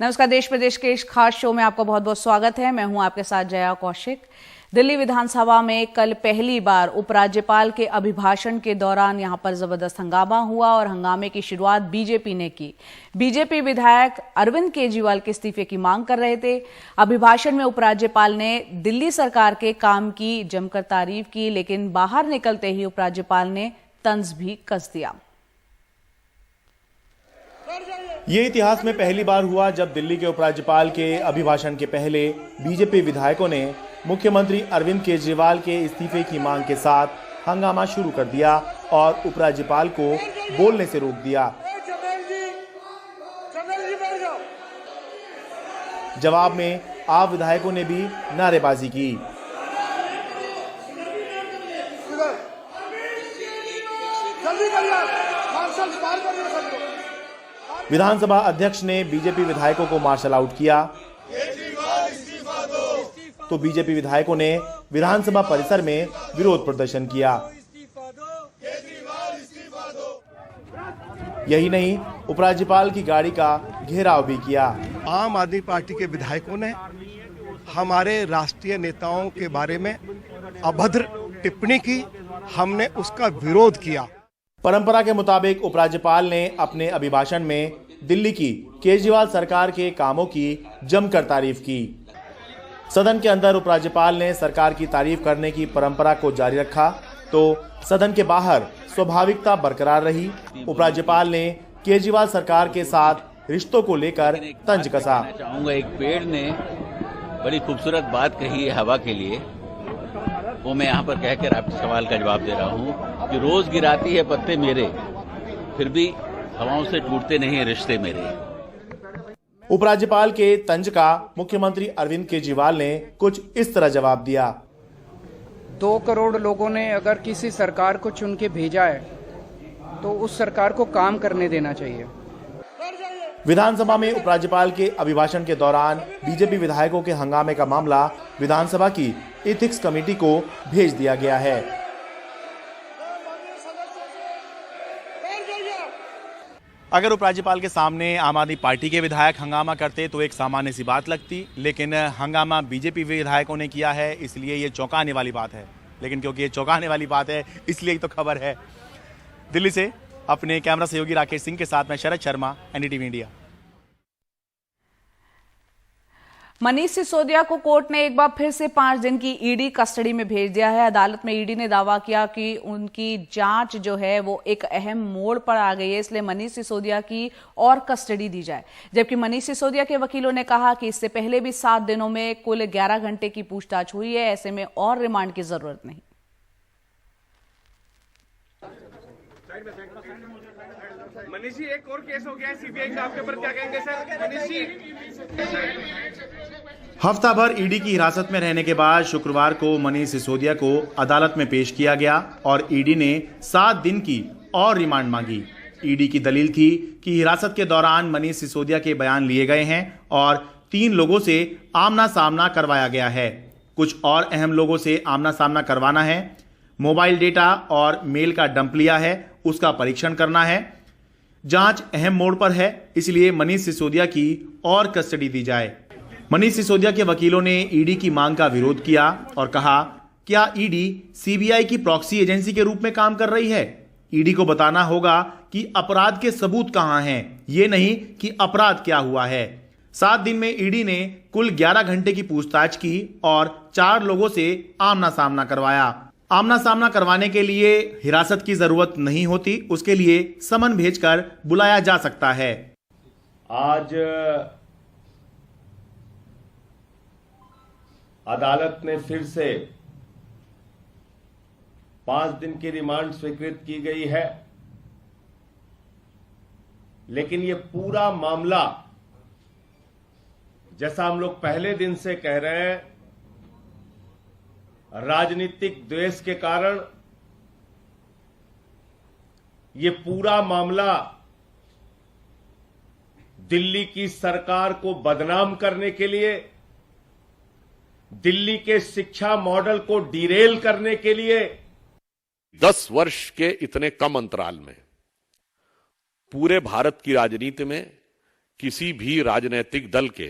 नमस्कार। देश प्रदेश के इस खास शो में आपका बहुत बहुत स्वागत है। मैं हूं आपके साथ जया कौशिक। दिल्ली विधानसभा में कल पहली बार उपराज्यपाल के अभिभाषण के दौरान यहां पर जबरदस्त हंगामा हुआ और हंगामे की शुरुआत बीजेपी ने की। बीजेपी विधायक अरविंद केजरीवाल के इस्तीफे की मांग कर रहे थे। अभिभाषण में उपराज्यपाल ने दिल्ली सरकार के काम की जमकर तारीफ की, लेकिन बाहर निकलते ही उपराज्यपाल ने तंज भी कस दिया। ये इतिहास में पहली बार हुआ जब दिल्ली के उपराज्यपाल के अभिभाषण के पहले बीजेपी विधायकों ने मुख्यमंत्री अरविंद केजरीवाल के इस्तीफे की मांग के साथ हंगामा शुरू कर दिया और उपराज्यपाल को बोलने से रोक दिया। जवाब में आप विधायकों ने भी नारेबाजी की। विधानसभा अध्यक्ष ने बीजेपी विधायकों को मार्शल आउट किया तो बीजेपी विधायकों ने विधानसभा परिसर में विरोध प्रदर्शन किया। यही नहीं, उपराज्यपाल की गाड़ी का घेराव भी किया। आम आदमी पार्टी के विधायकों ने हमारे राष्ट्रीय नेताओं के बारे में अभद्र टिप्पणी की, हमने उसका विरोध किया। परंपरा के मुताबिक उपराज्यपाल ने अपने अभिभाषण में दिल्ली की केजरीवाल सरकार के कामों की जमकर तारीफ की। सदन के अंदर उपराज्यपाल ने सरकार की तारीफ करने की परंपरा को जारी रखा तो सदन के बाहर स्वाभाविकता बरकरार रही। उपराज्यपाल ने केजरीवाल सरकार के साथ रिश्तों को लेकर तंज कसा। चाहूंगा, एक पेड़ ने बड़ी खूबसूरत बात कही है हवा के लिए, वो मैं यहाँ पर कहकर आपके सवाल का जवाब दे रहा हूँ कि रोज गिराती है पत्ते मेरे, फिर भी हवाओं से टूटते नहीं रिश्ते मेरे। उपराज्यपाल के तंज का मुख्यमंत्री अरविंद केजरीवाल ने कुछ इस तरह जवाब दिया। 2 करोड़ लोगों ने अगर किसी सरकार को चुन के भेजा है तो उस सरकार को काम करने देना चाहिए। विधानसभा में उपराज्यपाल के अभिभाषण के दौरान बीजेपी विधायकों के हंगामे का मामला विधानसभा की एथिक्स कमेटी को भेज दिया गया है। अगर उपराज्यपाल के सामने आम आदमी पार्टी के विधायक हंगामा करते तो एक सामान्य सी बात लगती, लेकिन हंगामा बीजेपी विधायकों ने किया है, इसलिए ये चौंकाने वाली बात है। लेकिन क्योंकि ये चौंकाने वाली बात है इसलिए तो खबर है। दिल्ली से अपने कैमरा सहयोगी राकेश सिंह के साथ मैं शरद शर्मा, एनडीटीवी इंडिया। मनीष सिसोदिया को कोर्ट ने एक बार फिर से 5 दिन की ईडी कस्टडी में भेज दिया है। अदालत में ईडी ने दावा किया कि उनकी जांच जो है वो एक अहम मोड़ पर आ गई है, इसलिए मनीष सिसोदिया की और कस्टडी दी जाए। जबकि मनीष सिसोदिया के वकीलों ने कहा कि इससे पहले भी 7 दिनों में कुल 11 घंटे की पूछताछ हुई है, ऐसे में और रिमांड की जरूरत नहीं। मनीष जी, एक और केस हो गया है सीबीआई का, आपके ऊपर क्या कहेंगे सर? मनीष जी, हफ्ता भर ईडी की हिरासत में रहने के बाद शुक्रवार को मनीष सिसोदिया को अदालत में पेश किया गया और ईडी ने 7 दिन की और रिमांड मांगी। ईडी की दलील थी कि हिरासत के दौरान मनीष सिसोदिया के बयान लिए गए हैं और 3 लोगों से आमना सामना करवाया गया है। कुछ और अहम लोगों से आमना सामना करवाना है, मोबाइल डेटा और मेल का डंप लिया है, उसका परीक्षण करना है। जांच अहम मोड़ पर है, इसलिए मनीष सिसोदिया की और कस्टडी दी जाए। मनीष सिसोदिया के वकीलों ने ईडी की मांग का विरोध किया और कहा, क्या ईडी सीबीआई की प्रॉक्सी एजेंसी के रूप में काम कर रही है? ईडी को बताना होगा कि अपराध के सबूत कहां हैं, ये नहीं कि अपराध क्या हुआ है। 7 दिन में ईडी ने कुल 11 घंटे की पूछताछ की और 4 लोगों से आमना सामना करवाया। आमना सामना करवाने के लिए हिरासत की जरूरत नहीं होती, उसके लिए समन भेजकर बुलाया जा सकता है। आज अदालत ने फिर से 5 दिन की रिमांड स्वीकृत की गई है, लेकिन ये पूरा मामला, जैसा हम लोग पहले दिन से कह रहे हैं, राजनीतिक द्वेष के कारण ये पूरा मामला दिल्ली की सरकार को बदनाम करने के लिए, दिल्ली के शिक्षा मॉडल को डिरेल करने के लिए 10 वर्ष के इतने कम अंतराल में पूरे भारत की राजनीति में किसी भी राजनीतिक दल के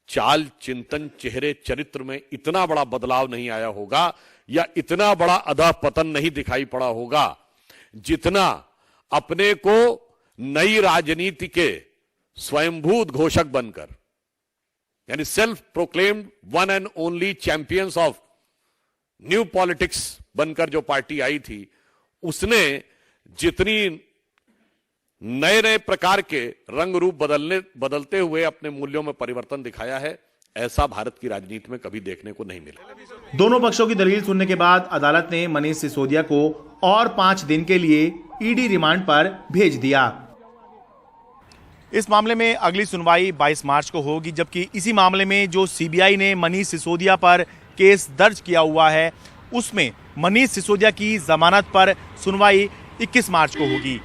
चाल चिंतन चेहरे चरित्र में इतना बड़ा बदलाव नहीं आया होगा या इतना बड़ा अधःपतन नहीं दिखाई पड़ा होगा जितना अपने को नई राजनीति के स्वयंभूत घोषक बनकर, यानी self proclaimed one and only champions of new politics बनकर जो पार्टी आई थी, उसने जितनी नए नए प्रकार के रंग रूप बदलते हुए अपने मूल्यों में परिवर्तन दिखाया है, ऐसा भारत की राजनीति में कभी देखने को नहीं मिला। दोनों पक्षों की दलील सुनने के बाद अदालत ने मनीष सिसोदिया को और 5 दिन के लिए ईडी रिमांड पर भेज दिया। इस मामले में अगली सुनवाई 22 मार्च को होगी, जबकि इसी मामले में जो सीबीआई ने मनीष सिसोदिया पर केस दर्ज किया हुआ है, उसमें मनीष सिसोदिया की जमानत पर सुनवाई 21 मार्च को होगी।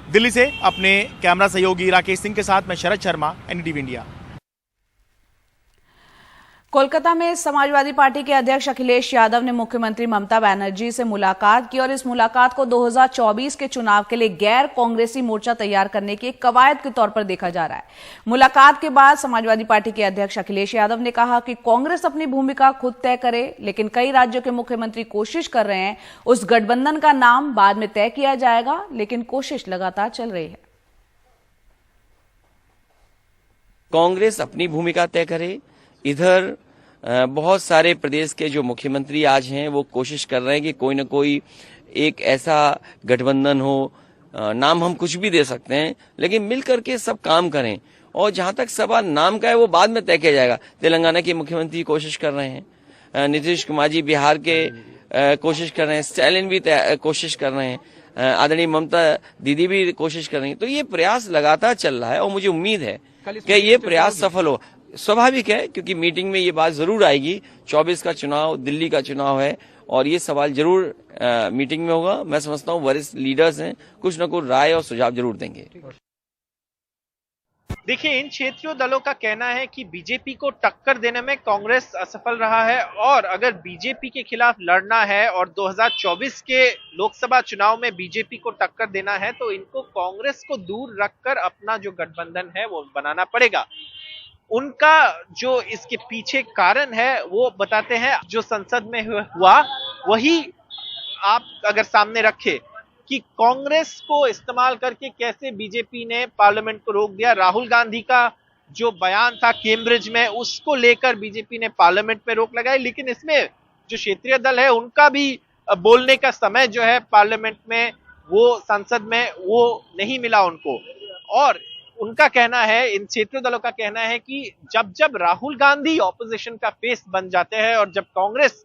दिल्ली से अपने कैमरा सहयोगी राकेश सिंह के साथ मैं शरद शर्मा, एनडीटीवी इंडिया। कोलकाता में समाजवादी पार्टी के अध्यक्ष अखिलेश यादव ने मुख्यमंत्री ममता बनर्जी से मुलाकात की और इस मुलाकात को 2024 के चुनाव के लिए गैर कांग्रेसी मोर्चा तैयार करने की एक कवायद के तौर पर देखा जा रहा है। मुलाकात के बाद समाजवादी पार्टी के अध्यक्ष अखिलेश यादव ने कहा कि कांग्रेस अपनी भूमिका खुद तय करे, लेकिन कई राज्यों के मुख्यमंत्री कोशिश कर रहे हैं। उस गठबंधन का नाम बाद में तय किया जाएगा, लेकिन कोशिश लगातार चल रही है। कांग्रेस अपनी भूमिका तय करे। इधर बहुत सारे प्रदेश के जो मुख्यमंत्री आज हैं वो कोशिश कर रहे हैं कि कोई न कोई एक ऐसा गठबंधन हो, नाम हम कुछ भी दे सकते हैं, लेकिन मिल करके सब काम करें। और जहां तक सवाल नाम का है वो बाद में तय किया जाएगा। तेलंगाना के मुख्यमंत्री कोशिश कर रहे हैं, नीतीश कुमार जी बिहार के कोशिश कर रहे हैं, स्टालिन भी कोशिश कर रहे हैं, आदरणीय ममता दीदी भी कोशिश कर रही हैं। तो ये प्रयास लगातार चल रहा है और मुझे उम्मीद है कि ये प्रयास सफल हो। स्वाभाविक है, क्योंकि मीटिंग में ये बात जरूर आएगी। 24 का चुनाव दिल्ली का चुनाव है और ये सवाल जरूर मीटिंग में होगा। मैं समझता हूँ वरिष्ठ लीडर्स हैं, कुछ न कुछ राय और सुझाव जरूर देंगे। देखिए, इन क्षेत्रीय दलों का कहना है कि बीजेपी को टक्कर देने में कांग्रेस असफल रहा है और अगर बीजेपी के खिलाफ लड़ना है और 2024 के लोकसभा चुनाव में बीजेपी को टक्कर देना है तो इनको कांग्रेस को दूर रखकर अपना जो गठबंधन है वो बनाना पड़ेगा। उनका जो इसके पीछे कारण है वो बताते हैं, जो संसद में हुआ वही आप अगर सामने रखे कि कांग्रेस को इस्तेमाल करके कैसे बीजेपी ने पार्लियामेंट को रोक दिया। राहुल गांधी का जो बयान था कैम्ब्रिज में, उसको लेकर बीजेपी ने पार्लियामेंट में रोक लगाई, लेकिन इसमें जो क्षेत्रीय दल है उनका भी बोलने का समय जो है पार्लियामेंट में, वो संसद में, वो नहीं मिला उनको। और उनका कहना है, इन क्षेत्रीय दलों का कहना है कि जब राहुल गांधी ऑपोजिशन का फेस बन जाते हैं और जब कांग्रेस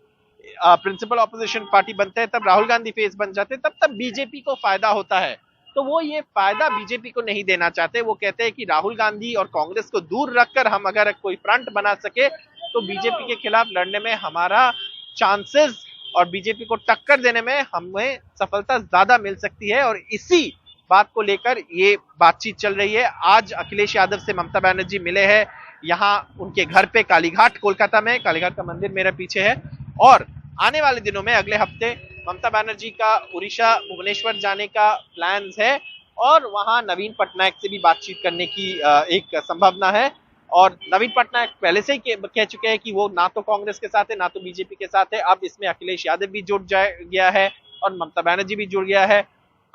प्रिंसिपल ऑपोजिशन पार्टी बनते हैं, तब राहुल गांधी फेस बन जाते हैं, तब बीजेपी को फायदा होता है। तो वो ये फायदा बीजेपी को नहीं देना चाहते। वो कहते हैं कि राहुल गांधी और कांग्रेस को दूर रखकर हम अगर कोई फ्रंट बना सके तो बीजेपी के खिलाफ लड़ने में हमारा चांसेस और बीजेपी को टक्कर देने में हमें सफलता ज्यादा मिल सकती है। और इसी बात को लेकर ये बातचीत चल रही है। आज अखिलेश यादव से ममता बनर्जी मिले हैं यहाँ उनके घर पे कालीघाट, कोलकाता में। कालीघाट का मंदिर मेरे पीछे है और आने वाले दिनों में अगले हफ्ते ममता बनर्जी का उड़ीसा भुवनेश्वर जाने का प्लान्स है और वहां नवीन पटनायक से भी बातचीत करने की एक संभावना है। और नवीन पटनायक पहले से ही कह चुके हैं कि वो ना तो कांग्रेस के साथ है ना तो बीजेपी के साथ है। अब इसमें अखिलेश यादव भी जुड़ गया है और ममता बनर्जी भी जुड़ गया है।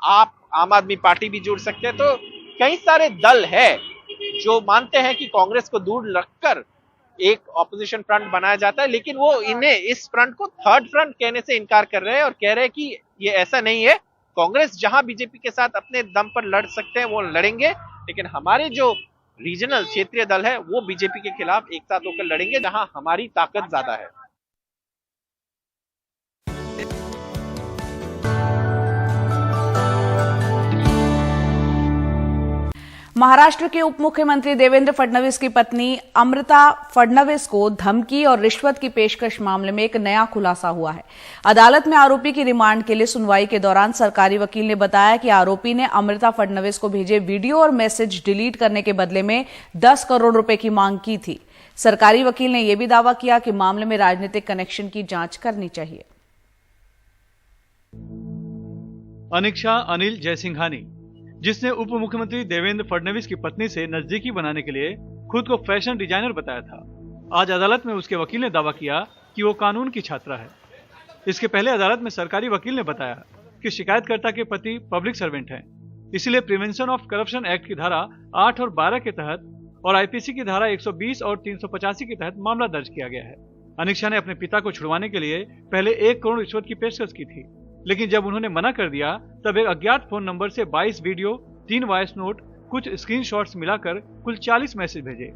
आप आम आदमी पार्टी भी जुड़ सकते हैं। तो कई सारे दल है जो मानते हैं कि कांग्रेस को दूर रखकर एक ऑपोजिशन फ्रंट बनाया जाता है, लेकिन वो इन्हें इस फ्रंट को थर्ड फ्रंट कहने से इनकार कर रहे हैं और कह रहे हैं कि ये ऐसा नहीं है। कांग्रेस जहां बीजेपी के साथ अपने दम पर लड़ सकते हैं वो लड़ेंगे, लेकिन हमारे जो रीजनल क्षेत्रीय दल है वो बीजेपी के खिलाफ एक साथ होकर लड़ेंगे जहां हमारी ताकत ज्यादा है। महाराष्ट्र के उप मुख्यमंत्री देवेंद्र फडणवीस की पत्नी अमृता फडणवीस को धमकी और रिश्वत की पेशकश मामले में एक नया खुलासा हुआ है। अदालत में आरोपी की रिमांड के लिए सुनवाई के दौरान सरकारी वकील ने बताया कि आरोपी ने अमृता फडणवीस को भेजे वीडियो और मैसेज डिलीट करने के बदले में 10 करोड़ रुपए की मांग की थी। सरकारी वकील ने यह भी दावा किया कि मामले में राजनीतिक कनेक्शन की जांच करनी चाहिए। अनिक्षा अनिल जयसिंघानी जिसने उप मुख्यमंत्री देवेंद्र फडणवीस की पत्नी से नजदीकी बनाने के लिए खुद को फैशन डिजाइनर बताया था। आज अदालत में उसके वकील ने दावा किया कि वो कानून की छात्रा है। इसके पहले अदालत में सरकारी वकील ने बताया कि शिकायतकर्ता के पति पब्लिक सर्वेंट हैं, इसलिए प्रिवेंशन ऑफ करप्शन एक्ट की धारा 8 और 12 के तहत और आईपीसी की धारा 120 और 385 के तहत मामला दर्ज किया गया है। अनिक्षा ने अपने पिता को छुड़वाने के लिए पहले 1 करोड़ रिश्वत की पेशकश की थी, लेकिन जब उन्होंने मना कर दिया तब एक अज्ञात फोन नंबर से 22 वीडियो, 3 वॉइस नोट, कुछ स्क्रीनशॉट्स मिलाकर कुल 40 मैसेज भेजे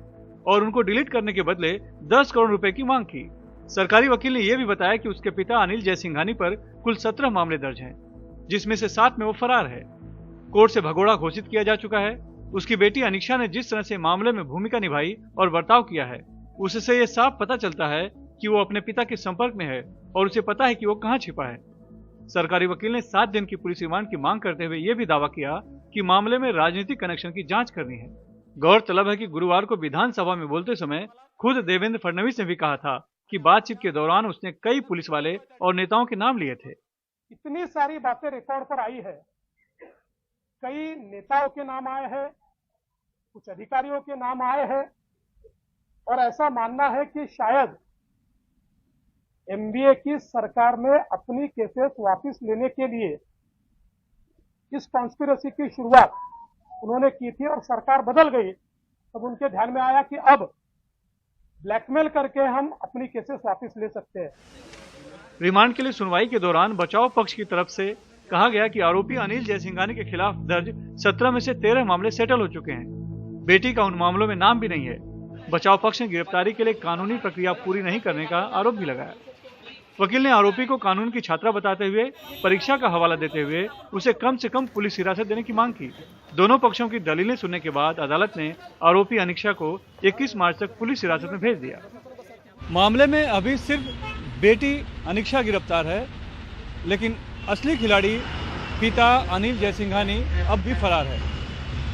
और उनको डिलीट करने के बदले 10 करोड़ रुपए की मांग की। सरकारी वकील ने यह भी बताया कि उसके पिता अनिल जयसिंघानी पर कुल 17 मामले दर्ज हैं, जिसमें से 7 में वो फरार है। कोर्ट से भगोड़ा घोषित किया जा चुका है। उसकी बेटी अनिक्षा ने जिस तरह से मामले में भूमिका निभाई और बर्ताव किया है, उससे ये साफ पता चलता है कि वो अपने पिता के संपर्क में है और उसे पता है कि वो कहां छिपा है। सरकारी वकील ने 7 दिन की पुलिस रिमांड की मांग करते हुए यह भी दावा किया कि मामले में राजनीतिक कनेक्शन की जांच करनी है। गौरतलब है कि गुरुवार को विधानसभा में बोलते समय खुद देवेंद्र फडणवीस ने भी कहा था कि बातचीत के दौरान उसने कई पुलिस वाले और नेताओं के नाम लिए थे। इतनी सारी बातें रिकॉर्ड पर आई है, कई नेताओं के नाम आए हैं, कुछ अधिकारियों के नाम आए हैं और ऐसा मानना है कि शायद एमबीए की सरकार ने अपनी केसेस वापस लेने के लिए इस कॉन्स्पिरेसी की शुरुआत उन्होंने की थी और सरकार बदल गई, तब उनके ध्यान में आया कि अब ब्लैकमेल करके हम अपनी केसेस वापस ले सकते हैं। रिमांड के लिए सुनवाई के दौरान बचाव पक्ष की तरफ से कहा गया कि आरोपी अनिल जयसिंघानी के खिलाफ दर्ज 17 में से 13 मामले सेटल हो चुके हैं। बेटी का उन मामलों में नाम भी नहीं है। बचाव पक्ष ने गिरफ्तारी के लिए कानूनी प्रक्रिया पूरी नहीं करने का आरोप भी लगाया। वकील ने आरोपी को कानून की छात्रा बताते हुए परीक्षा का हवाला देते हुए उसे कम से कम पुलिस हिरासत देने की मांग की। दोनों पक्षों की दलीलें सुनने के बाद अदालत ने आरोपी अनिक्षा को 21 मार्च तक पुलिस हिरासत में भेज दिया। मामले में अभी सिर्फ बेटी अनिक्षा गिरफ्तार है, लेकिन असली खिलाड़ी पिता अनिल जयसिंघानी अब भी फरार है।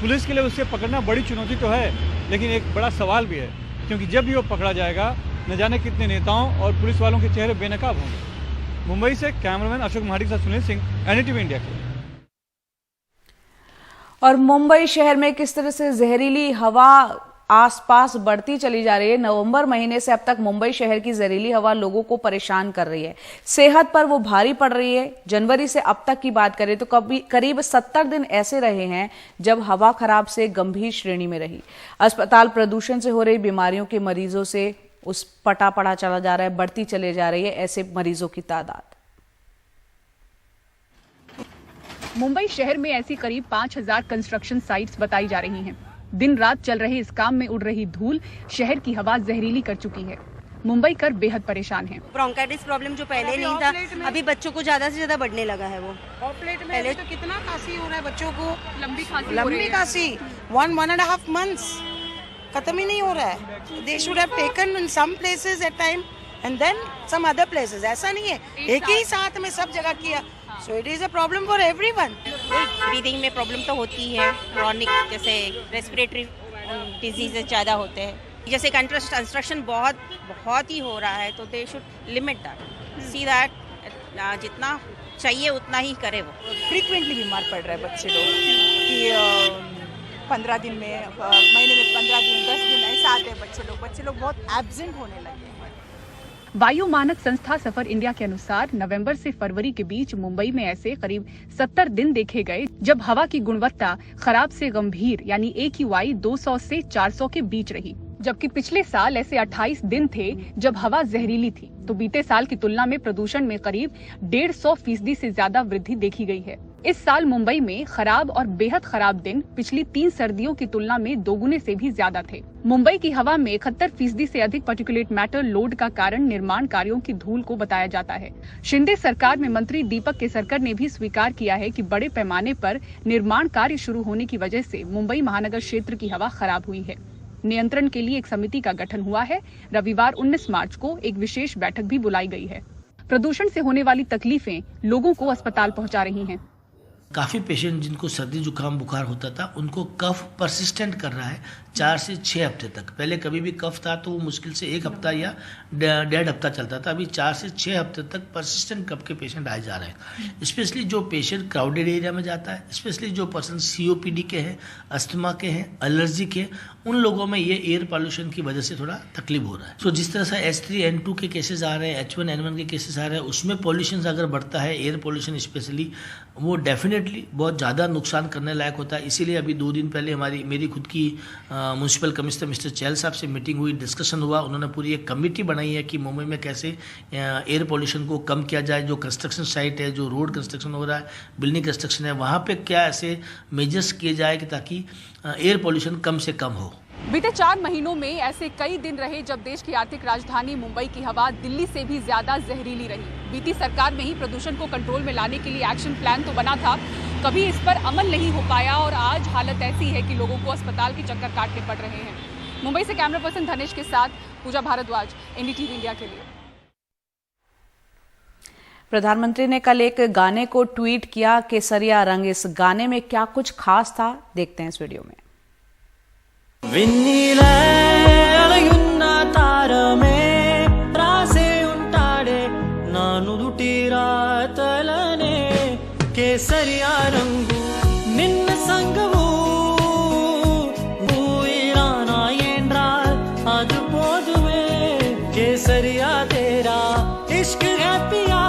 पुलिस के लिए उसे पकड़ना बड़ी चुनौती तो है, लेकिन एक बड़ा सवाल भी है, क्योंकि जब भी वो पकड़ा जाएगा न जाने कितने नेताओं और पुलिस वालों के चेहरे बेनकाब होंगे। मुंबई से कैमरामैन अशोक महाटी के साथ सुनील सिंह, एनडीटीवी इंडिया के। और मुंबई शहर में किस तरह से जहरीली हवा आसपास बढ़ती चली जा रही है। नवंबर महीने से अब तक मुंबई शहर की जहरीली हवा लोगों को परेशान कर रही है, सेहत पर वो भारी पड़ रही है। जनवरी से अब तक की बात करें तो करीब 70 दिन ऐसे रहे हैं जब हवा खराब से गंभीर श्रेणी में रही। अस्पताल प्रदूषण से हो रही बीमारियों के मरीजों से उस पटा पड़ा चला जा रहा है, बढ़ती चले जा रही है ऐसे मरीजों की तादाद। मुंबई शहर में ऐसी करीब 5000 कंस्ट्रक्शन साइट्स बताई जा रही हैं। दिन रात चल रहे इस काम में उड़ रही धूल शहर की हवा जहरीली कर चुकी है। मुंबई कर बेहद परेशान है। ब्रोंकाइटिस प्रॉब्लम जो पहले नहीं था, अभी बच्चों को ज्यादा से ज्यादा बढ़ने लगा है। वो पहले तो कितना खांसी हो रहा है बच्चों को, लंबी खांसी 1.5 months खत्म ही नहीं हो रहा है। They should have taken in some places at time and then some other places. ऐसा नहीं है एक ही साथ में सब जगह किया। So it is a problem for everyone. Breathing में प्रॉब्लम तो होती है, क्रॉनिक जैसे रेस्पिरेटरी डिजीजेस ज़्यादा होते हैं। जैसे कंस्ट्रक्शन बहुत ही हो रहा है, तो they should limit that, see that जितना चाहिए उतना ही करे। वो फ्रीक्वेंटली बीमार पड़ रहे हैं बच्चे लोग कि 15 दिन में, महीने में 15 दिन 10 दिन ऐसा आते हैं बच्चे लोग बहुत एब्सेंट होने लगे हैं। वायु मानक संस्था सफर इंडिया के अनुसार नवंबर से फरवरी के बीच मुंबई में ऐसे करीब 70 दिन देखे गए जब हवा की गुणवत्ता खराब से गंभीर यानी AQI 200 से 400 के बीच रही, जबकि पिछले साल ऐसे 28 दिन थे जब हवा जहरीली थी। तो बीते साल की तुलना में प्रदूषण में करीब 150% से ज्यादा वृद्धि देखी गई है। इस साल मुंबई में खराब और बेहद खराब दिन पिछली 3 सर्दियों की तुलना में दोगुने से भी ज्यादा थे। मुंबई की हवा में 71% से अधिक पार्टिकुलेट मैटर लोड का कारण निर्माण कार्यों की धूल को बताया जाता है। शिंदे सरकार में मंत्री दीपक केसरकर ने भी स्वीकार किया है कि बड़े पैमाने पर निर्माण कार्य शुरू होने की वजह से मुंबई महानगर क्षेत्र की हवा खराब हुई है। नियंत्रण के लिए एक समिति का गठन हुआ है। रविवार 19 मार्च को एक विशेष बैठक भी बुलाई गई है। प्रदूषण से होने वाली तकलीफें लोगों को अस्पताल पहुंचा रही हैं। काफ़ी पेशेंट जिनको सर्दी जुकाम बुखार होता था उनको कफ परसिस्टेंट कर रहा है 4 से 6 हफ्ते तक। पहले कभी भी कफ था तो वो मुश्किल से 1 हफ्ता या 1.5 हफ्ता चलता था, अभी 4 से 6 हफ्ते तक परसिस्टेंट कफ के पेशेंट आए जा रहे हैं। स्पेशली जो पेशेंट क्राउडेड एरिया में जाता है, स्पेशली जो पर्सन COPD के हैं, अस्थमा के हैं, एलर्जी के, उन लोगों में ये एयर पॉल्यूशन की वजह से थोड़ा तकलीफ हो रहा है। तो जिस तरह से H3N2 के केसेस आ रहे हैं, H1N1 के केसेस आ रहे हैं, उसमें पॉल्यूशन अगर बढ़ता है, एयर पॉल्यूशन स्पेशली, वो डेफिनेटली बहुत ज़्यादा नुकसान करने लायक होता है। इसीलिए अभी 2 दिन पहले मेरी खुद की म्यूनसिपल कमिश्नर मिस्टर चहल साहब से मीटिंग हुई, डिस्कशन हुआ। उन्होंने पूरी एक कमेटी बनाई है कि मुंबई में कैसे एयर पॉल्यूशन को कम किया जाए। जो कंस्ट्रक्शन साइट है, जो रोड कंस्ट्रक्शन हो रहा है, बिल्डिंग कंस्ट्रक्शन है, वहाँ पे क्या ऐसे मेजर्स किए जाए कि ताकि एयर पॉल्यूशन कम से कम हो। बीते 4 महीनों में ऐसे कई दिन रहे जब देश की आर्थिक राजधानी मुंबई की हवा दिल्ली से भी ज्यादा जहरीली रही। बीती सरकार में ही प्रदूषण को कंट्रोल में लाने के लिए एक्शन प्लान तो बना था, कभी इस पर अमल नहीं हो पाया और आज हालत ऐसी है कि लोगों को अस्पताल के चक्कर काटने पड़ रहे हैं। मुंबई से कैमरा पर्सन धनेश के साथ पूजा भारद्वाज, NDTV इंडिया के लिए। प्रधानमंत्री ने कल एक गाने को ट्वीट किया, केसरिया रंग। इस गाने में क्या कुछ खास था, देखते हैं इस वीडियो में। వెన్నీలయున్న తారమే రాసే ఉంటాడే నా నుదుటి రాతలనే కేసరియా రంగు నిన్న సంగవు ఊయిరానా ఏండ్రాల్ అది పోదువే కేసరియా తేరా ఇష్క్ है पिया